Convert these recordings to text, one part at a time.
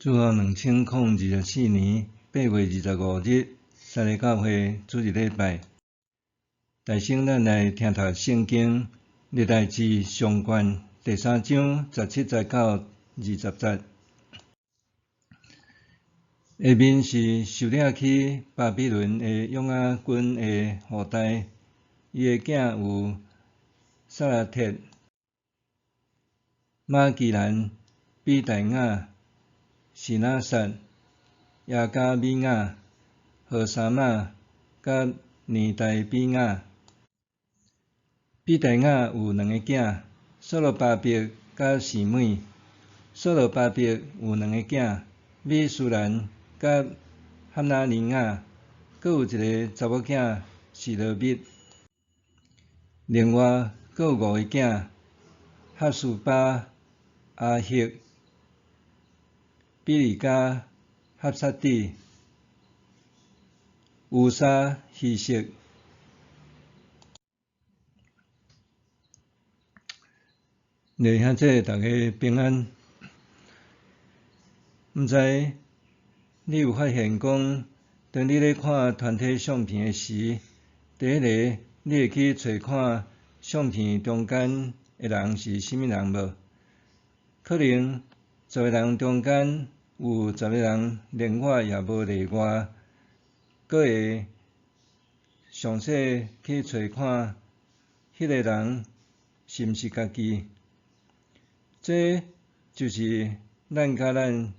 自2024年8月25日，三个教会主日礼拜，大先咱来听读圣经历代志上卷第3章17节到20节。下面是受领去巴比伦的约雅君的后代，伊的囝有撒拉铁、马基兰、比大雅、示拿撒、亚加米雅、何沙玛、甲尼大比雅。比大雅有2个囝，所罗巴伯甲示每。所罗巴伯有2个囝，米舒兰甲哈拿尼雅，阁有一个查某囝示罗密。另外，阁有5个囝，哈苏巴、阿赫、比利加、哈萨底、乌沙、希色。弟兄姊妹，大家平安。毋知你有发现讲，当你咧看团体相片的时，第一个你会去找看相片中间的人是甚物人无？可能10个人中间有10个人连我也无例外，阁会详细去找看迄个人是毋是家己。这就是咱甲咱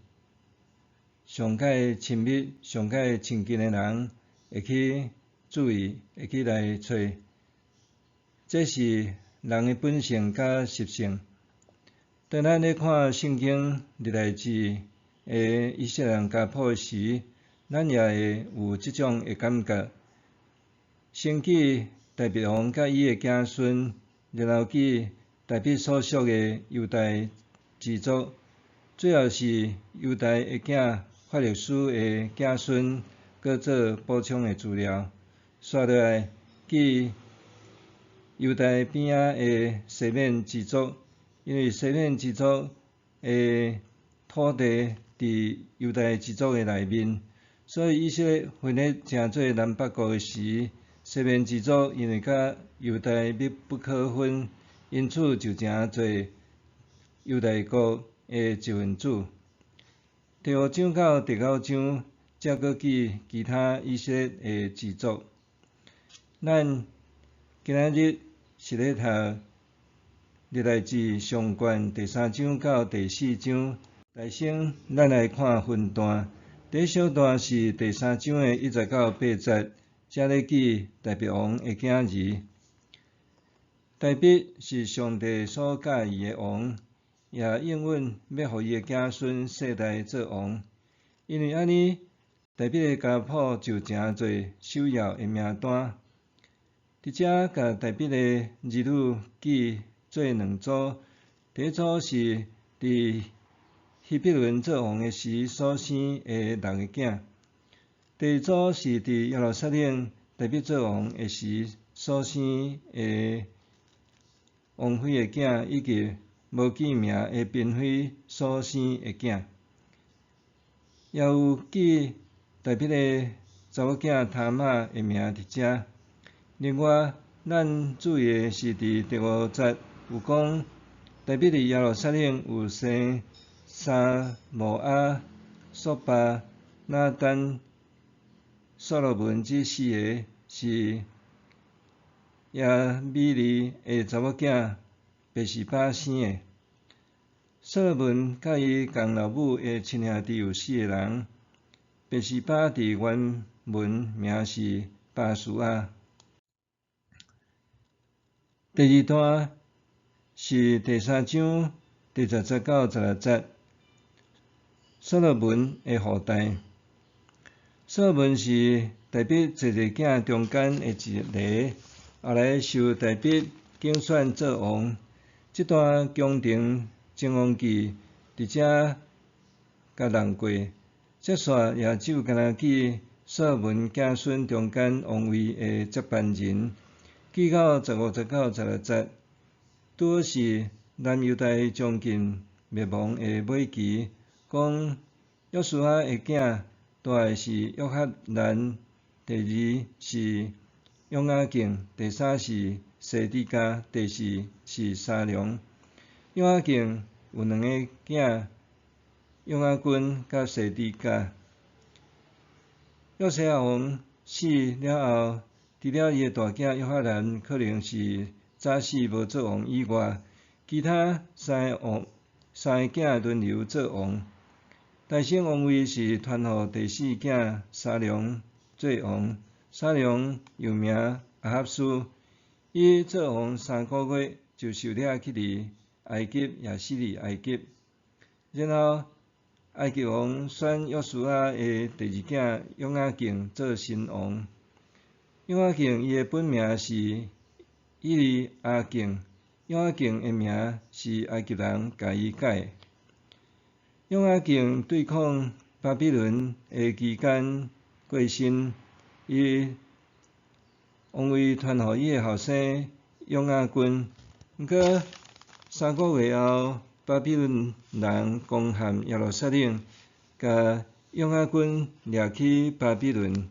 上界亲密、上界亲近的人会去注意、会去来找。这是人的本性甲习性。当咱咧看圣经历代志的以色列人家谱时，咱也会有即种的感觉。先记大卫王甲伊的子孙，然后记大卫所属的犹大支族，最后是犹大的囝法勒斯的子孙，搁做补充的资料。刷落来记犹大边仔的西缅支族，因为西缅支族的土地伫犹大支族的内面，所以以色列分裂成做南北国的时，西缅支族因为甲犹大密不可分，因此就成做犹大国的一份子。第5章到第9章，则搁记其他以色列的支族。咱今仔日是咧读历代志上卷第3章到第4章。大先，咱来看分段。第一小段是第3章的1节到8节，则咧记大卫王的囝儿。大卫是上帝所喜悦的王，也应允要互伊的子孙世代做王。因为安尼，大卫的家谱就诚侪首要的名单。伫遮甲大卫的儿女记做2组，第一组是伫希伯伦做王的时所生的6个囝，第二组是伫耶路撒冷大卫做王的时所生的王妃的囝，以及无记名的嫔妃所生的囝。也有记大卫的查某囝他玛的名伫遮。另外，咱注意的是伫第5节有讲，大卫伫耶路撒冷有生沙摩亚、索巴、拿单、所罗门这4个是亚米利的查某囝拔示巴生的。所罗门甲伊共老母的亲兄弟有4个人，拔示巴伫原文名是巴苏亚。第2段是第3章第10节到16节，所罗门的后代。所罗门是大卫12个囝中间的一个，后来受大卫竞选做王。这段宫廷称王记伫遮甲弄过，接续也只有干那记所罗门子孙中间王位的接班人。记到15节到16节，拄好是南犹大将近灭亡的尾期，讲约书亚的囝大个是约翰兰，第二是约雅敬，第三是西底家，第四是沙龙。约雅敬有2个囝，约雅斤甲西底家。约西亚王死了后，除了伊个大囝约翰兰可能是早死无做王以外，其他三个囝轮流做王。大省王位是传予第四囝沙龙做王。沙龙又名亚哈斯，伊做王3个月就受掠去伫埃及，也死伫埃及。然后埃及王选约书亚的第2囝约雅敬做新王。约雅敬伊的本名是伊利亚敬，约雅敬的名是埃及人甲伊改。约雅敬对抗巴比伦的期间过身，伊王位传予伊的后生约雅斤。不过3个月后，巴比伦人攻陷耶路撒冷，甲约雅斤掠去巴比伦。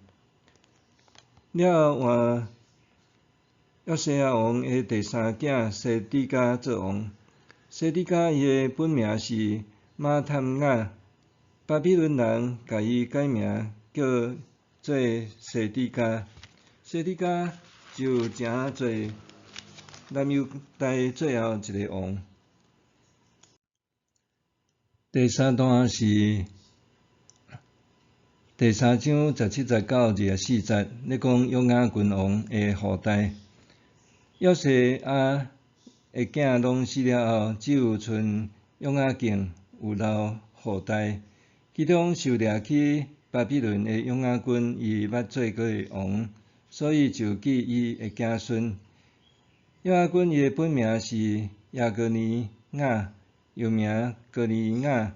了换约西亚王的第3囝西底家做王。西底家伊的本名是马探雅，巴比伦人甲伊改名叫做西底家。西底家就诚侪南犹大最后一个王。第3段是第3章17、19、24节，咧讲约雅斤王的后代。约西亚的囝拢死了后，只有剩约雅敬有留后代。其中受掠去巴比伦的约雅斤，伊捌做过王，所以就记伊的子孙。约雅斤伊的本名是亚哥尼雅，又名哥尼雅。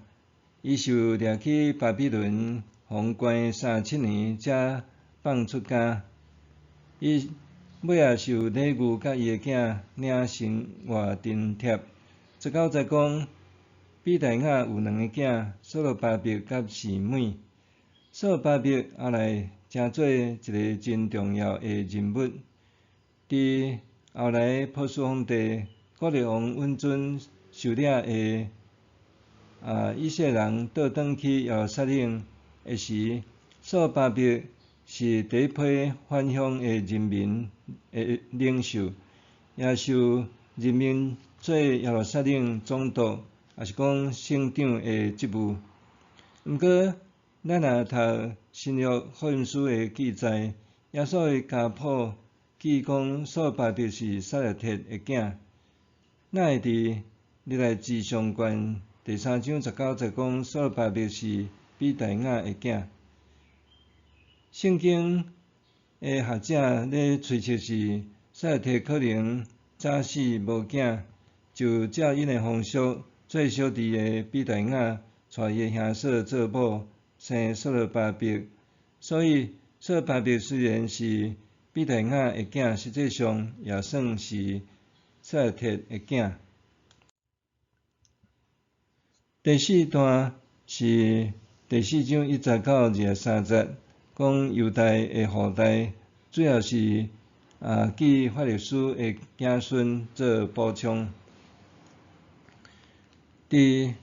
伊受掠去巴比伦，封关37年，才放出家。伊尾仔受尼姑甲伊的囝领生活津贴。19节讲，比大雅有2个囝，所罗巴伯甲示每。所罗巴伯后来成做一个真重要的人物。伫后来波斯皇帝古列王允准受掠的以色列人倒转去耶路撒冷的时，所罗巴伯是第一批返乡的人民的领袖，也受任命做耶路撒冷总督，也是讲省长的职务。毋过，咱若读新约福音书的记载，耶稣的家谱记讲所罗巴伯是撒勒铁的囝，哪会伫历代志上卷第3章19节讲所罗巴伯是比大雅的囝？圣经的学者咧推测是撒勒铁可能早死无囝，就照因的风俗，最小弟的比大雅带伊的兄嫂做某，生所罗巴伯。所以所罗巴伯虽然是比大雅的囝，实际上也算是撒勒铁的囝。第4段是第4章1节到23节，讲犹大的后代，主要是记法律书的子孙做补充。伫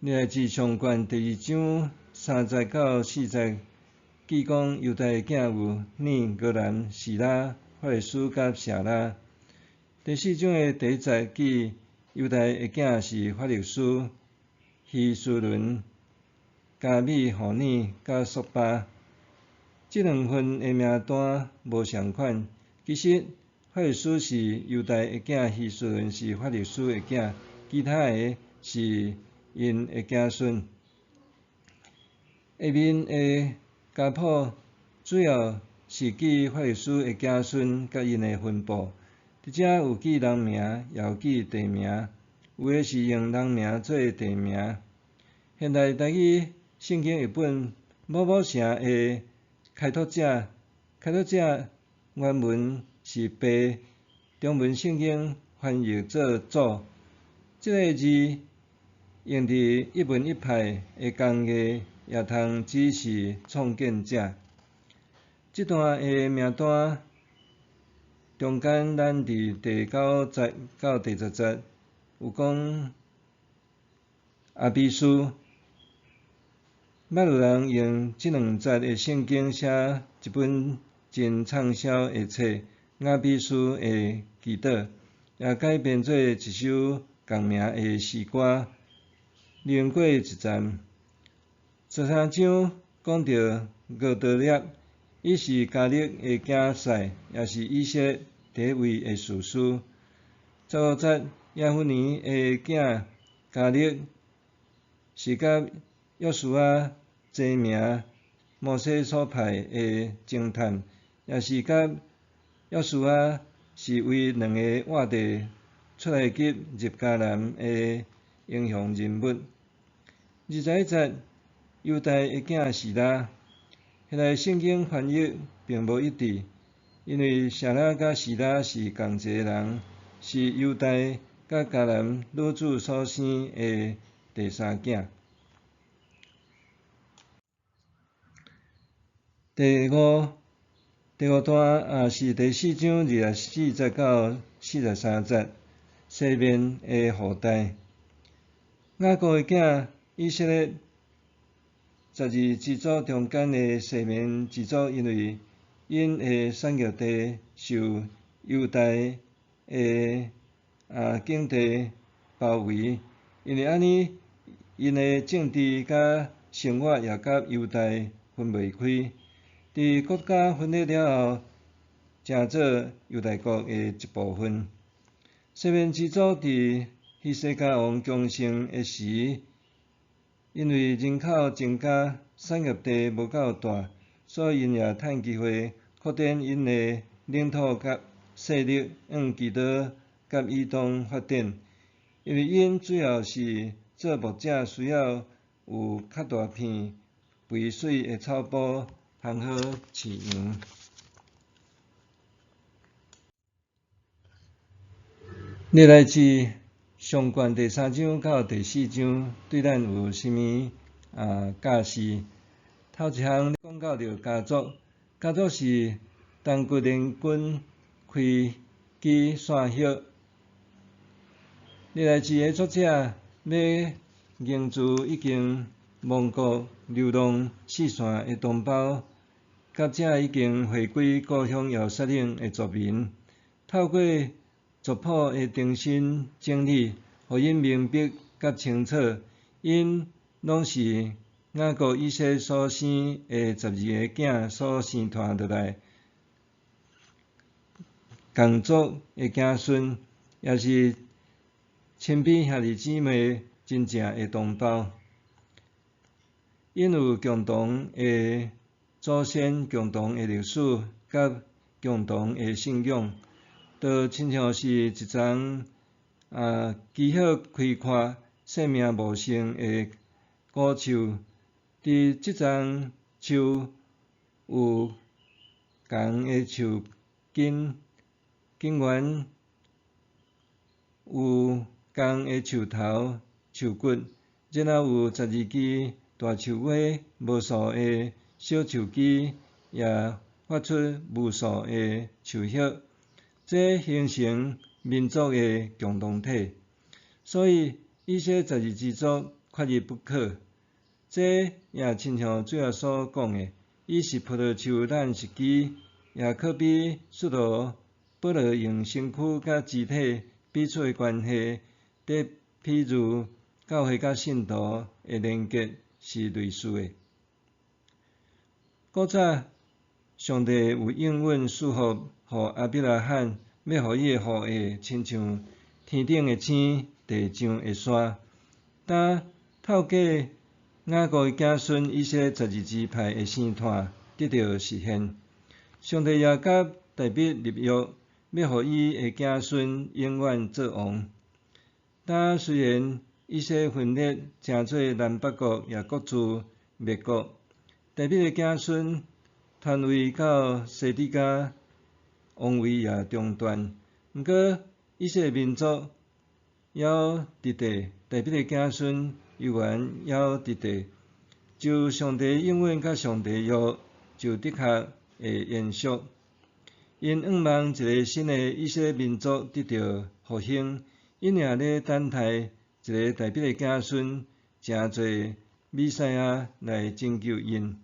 历代志上卷第2章3节到4节，记讲犹大的囝有尼、哥兰、示拉、法律书甲舍拉。第4章的第1节记犹大的囝是法律书、希斯伦、加米、何尼甲索巴。这2份的名单无相款，其实法律书是犹大的囝，希斯伦是法律书的囝，其他的是因的子孙。下面的家谱主要是记法律书的子孙甲因的分布，伫遮有记人名，也有记地名，有的是用人名做地名。现代台语圣经译本某某城的开拓者原文是爸，中文圣经翻译做祖。这个字用伫一文一派的工艺也通只是创建者。这段的名单中间，咱伫第9节到第10节有讲阿比斯。捌有人用这2节的圣经写一本真畅销的册《雅比斯的祈祷》，也改编做一首同名的诗歌。利用过1站13章讲到俄德列，伊是加勒的囝婿，也是以色列第一位的士师。15节亚夫尼的囝加勒是甲约书亚齐名摩西所派的侦探，也是甲约书亚是为2个活地出埃及入迦南的英雄人物。21节犹大的囝示拉，迄个圣经翻译并无一致，因为舍拉甲示拉是同一个人，是犹大甲迦南女子所生的第3囝。第五段也是第4章24节到43节，西面的后代。雅各的囝以色列12支族中间的西面支族，因为因的产业地受犹大的境地包围，因为安尼，因的政治甲生活也甲犹大分袂开。伫国家分裂了后，成做犹大国的一部分。西面支族伫希西家王强盛的时，因为人口增加，产业地无够大，所以因也趁机会扩展因的领土甲势力，往基督甲以东发展。因为因主要是做牧者，需要有较大片肥水的草埔，通好饲羊。历来志上卷第3章到第4章，对咱有啥物教示？头一项讲到着家族，家族是东国联军开基线叶。历来志的作者要凝聚已经亡国流浪四散的同胞，甲这已经回归故乡耶路撒冷的族民，透过族谱的重新整理，互因明白甲清楚，因拢是雅各以色所生的12个囝所生传落来，同族的子孙，也是亲比兄弟姊妹真正的同胞。因有共同的祖先、共同的历史，甲共同的信仰，就亲像是一丛枝叶开阔、生命茂盛的古树。伫即丛树有同的树根源，有同的树头、树骨，然后有12支大树花，无数的小树枝，也发出无数的树叶，这形成民族的共同体。所以，以色列12支族缺一不可。这也亲像主耶所讲的，伊是葡萄树，咱是枝，也可比使徒保罗用身躯甲肢体彼此的关系，伫譬如教会甲信徒的连结是类似的。古早上帝有应允祝福予亚伯拉罕，要互伊的后裔亲像天顶的星、地上的山。当透过雅各的子孙以色列12支派的生团得到实现，上帝也甲大卫立约，要互伊的子孙永远做王。但虽然以色列分裂成做南北国，也各自灭国，大卫的子孙传位到西底家，王位也中断。毋过以色列民族还伫地，大卫的子孙犹原还伫地。就上帝应允甲上帝约，就的确会延续。因仰望一个新的以色列民族得到复兴，因也咧等待一个代表的子孙，诚侪弥赛亚来拯救因。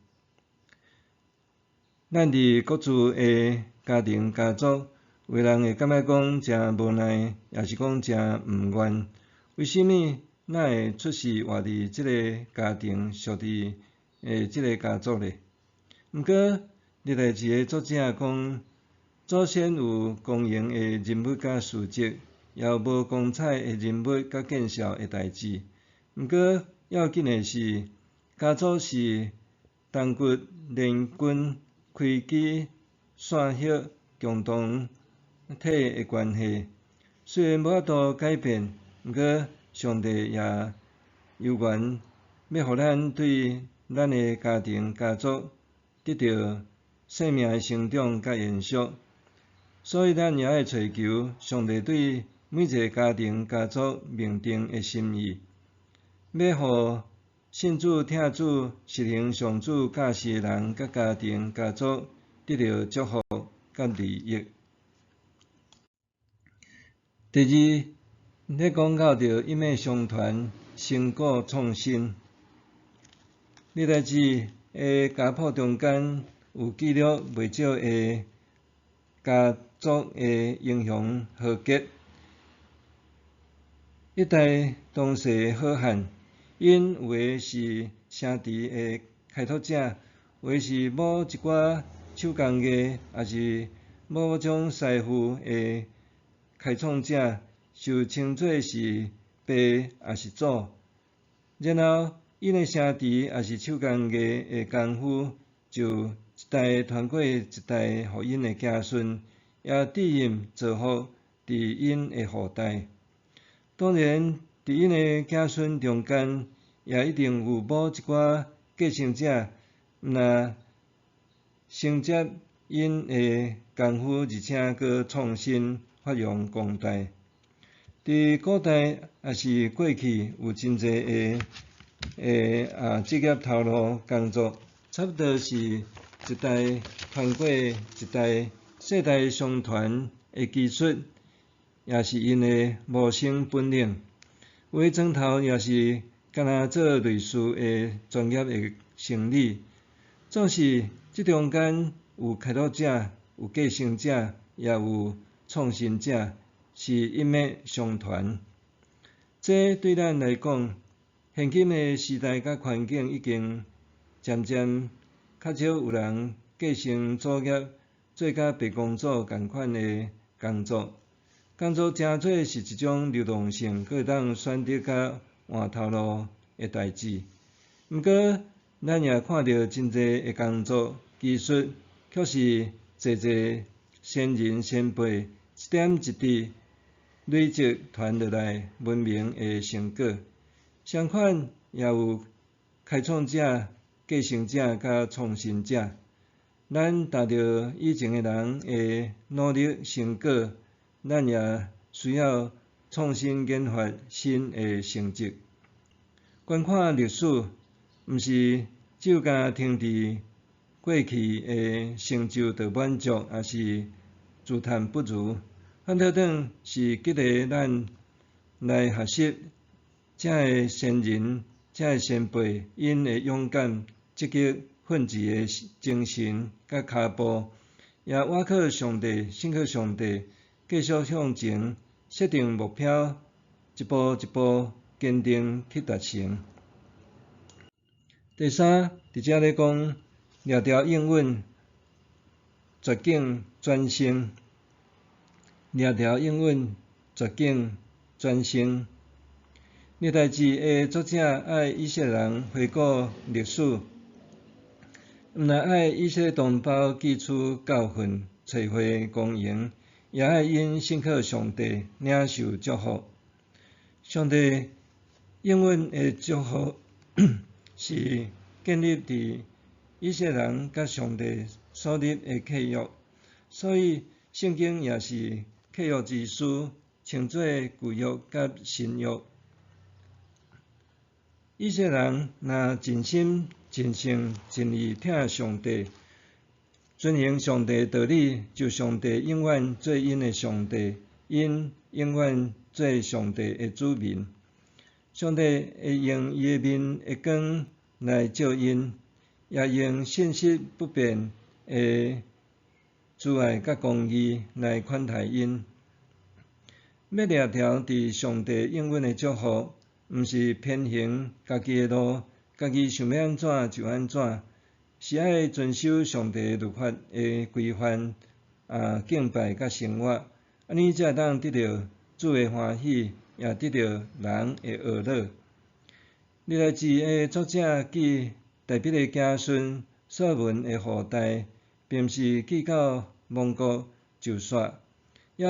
咱伫各自的家庭家族，有的人会感觉讲诚无奈，也是讲诚毋愿。为什么咱会出世活伫即个家庭，属伫即个家族呢？毋过历代志的作者讲，祖先有公营的人物甲事迹，也有无光彩的人物甲见效的代志。毋过要紧的是，家族是同骨连筋、开枝散叶、共同体的关系。虽然无法度改变，毋过上帝也有愿要互咱对咱的家庭家族得到生命的成长甲延续。所以咱也爱找求上帝对每一个家庭家族命定的心意，要互信主听主实行上主教示的人甲家庭家族得到祝福甲利益。第二，咧讲到着一脉相传、成果创新。历代志的家谱中间有记录袂少的家族的英雄豪杰，一代当世好汉。因有的是城池的开拓者，有的是某一寡手工艺，也是某种师傅的开创者，受称作是爸也是祖。然后因的城池也是手工艺的功夫，就一代传过一代，互因的子孙，也致印造福伫因的后代。当然，伫因的子孙中间，也一定有某一寡继承者，若承接因的功夫，而且搁创新发扬光大。伫古代也是过去，有真侪职业头路工作，差不多是一代传过一代，世代相传的技术，也是因的无生本领。有的砖头也是干那做类似的专业的生理，总是即中间有开拓者，有继承者，也有创新者，是一脉相传。这对咱来讲，现今的时代甲环境已经渐渐较少有人继承祖业，做甲白公主共款的工作。工作诚做是一种流动性，佫会当选择甲换头路的代志。毋过，咱也看到真侪的工作技术，却是侪先人先辈一点一滴累积传落来文明的成果。相反，也有开创者、继承者甲创新者。咱达到以前的人的努力成果，咱也需要创新研发新的成绩。观看历史，毋是只有甲停伫过去的成就就满足，也是自叹不如。反倒转是激励咱来学习遮个先人、遮个先辈因的勇敢、积极、奋志的精神甲脚步，也倚靠上帝、信靠上帝，继续向前，设定目标，一步一步坚定去达成。第三，伫遮咧讲掠条应允，绝境转生。掠条应允，绝境转生。历代志的作者爱以色列人回顾历史，毋但爱以色列同胞记取教训，找回公营，也爱因信靠上帝，领受祝福。上帝应允的祝福是建立伫以色列人甲上帝所立的契约，所以圣经也是契约之书，称作旧约甲新约。以色列人若尽心尽心尽意听上帝，遵行上帝道理，就上帝永远做因的上帝，因永远做上帝的子民。上帝会用伊的面的光来照因，也用信息不变的慈爱甲公义来款待因。要掠条伫上帝应允的祝福，毋是偏行家己的路，家己想要安怎就安怎，是爱遵守上帝律法的规范，敬拜甲生活，安尼才会当得到主的欢喜，也得到人的乐乐。历代志的作者记大笔的家孙所文的后代，并毋是记到亡国就煞，也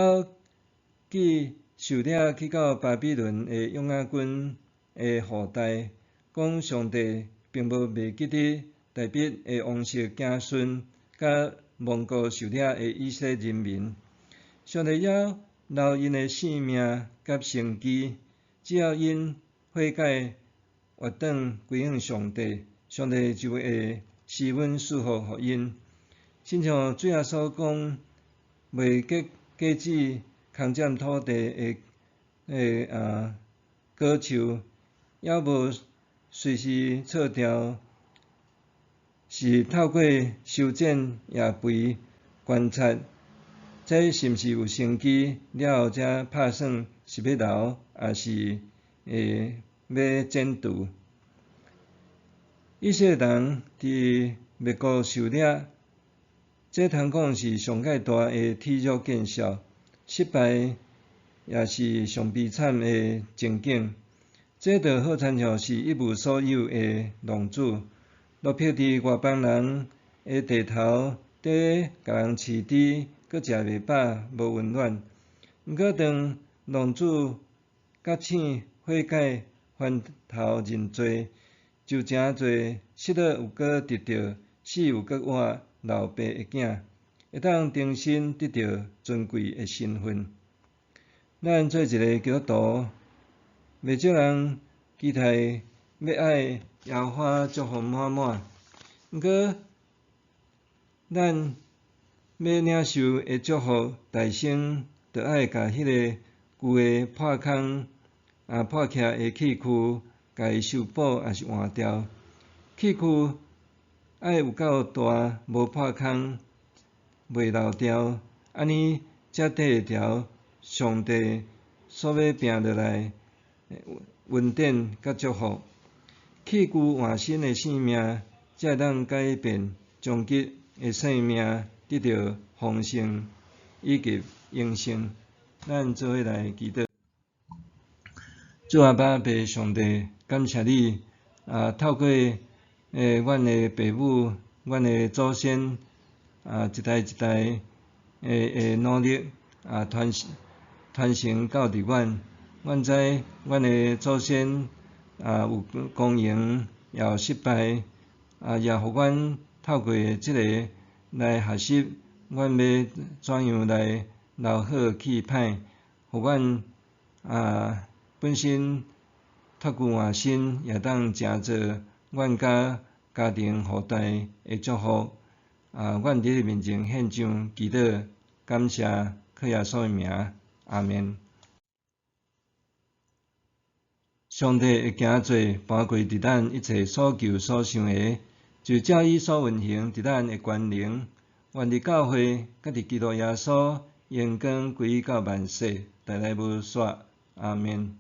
记受掠去到巴比伦的约雅军的后代，讲上帝并无袂记得大笔的王室子孙，甲亡国受掠的以色列人民。上帝也留因的性命甲生机，只要因悔改活转归向上帝，上帝就会施恩赐福互因。亲像主耶稣讲，袂结果子空占土地的果树，也无随时错掉，是透过修剪叶肥观察，这是毋是有生机，了后才拍算是要留，还是要剪除。以色列人伫灭国受掠，这通讲是上界大的体育见效，失败也是上悲惨的情景。这就好亲像是一无所有的浪子，落魄伫外邦人的地头底，甲人饲猪，阁食袂饱，无温暖。毋过当浪子觉醒、悔改、翻头认罪，就诚侪失落有阁得到，死有阁活老爸的囝，会当重新得到尊贵的身份。咱做一个基督徒，袂少人期待要爱耶和华祝福满满，毋过咱要领受的祝福，大先着爱甲迄个旧的破空破起的器躯，甲伊修补也是换掉。器躯爱有够大，无破空，袂漏掉，安尼才得会着上帝所要拼落来恩典甲祝福。器具换新的性命，才会当改变终极的生命，得到丰盛以及永生。咱做伙来祈祷。主阿爸爸上帝，感谢你透过阮的父母、阮的祖先一代一代的努力传承到伫阮。阮知阮的祖先有公营，也有失败，也互阮透过即个来学习，阮要怎样来留好弃歹，互阮本身托旧换新，也当成做阮甲家庭后代的祝福。阮伫你面前献上祈祷，感谢靠耶稣的名，阿们。上帝会行做搬过伫咱一切所求所想的，就照伊所运行伫咱的权能，愿伫教会，甲伫基督耶稣，荣光归到万世，代代无煞，阿们。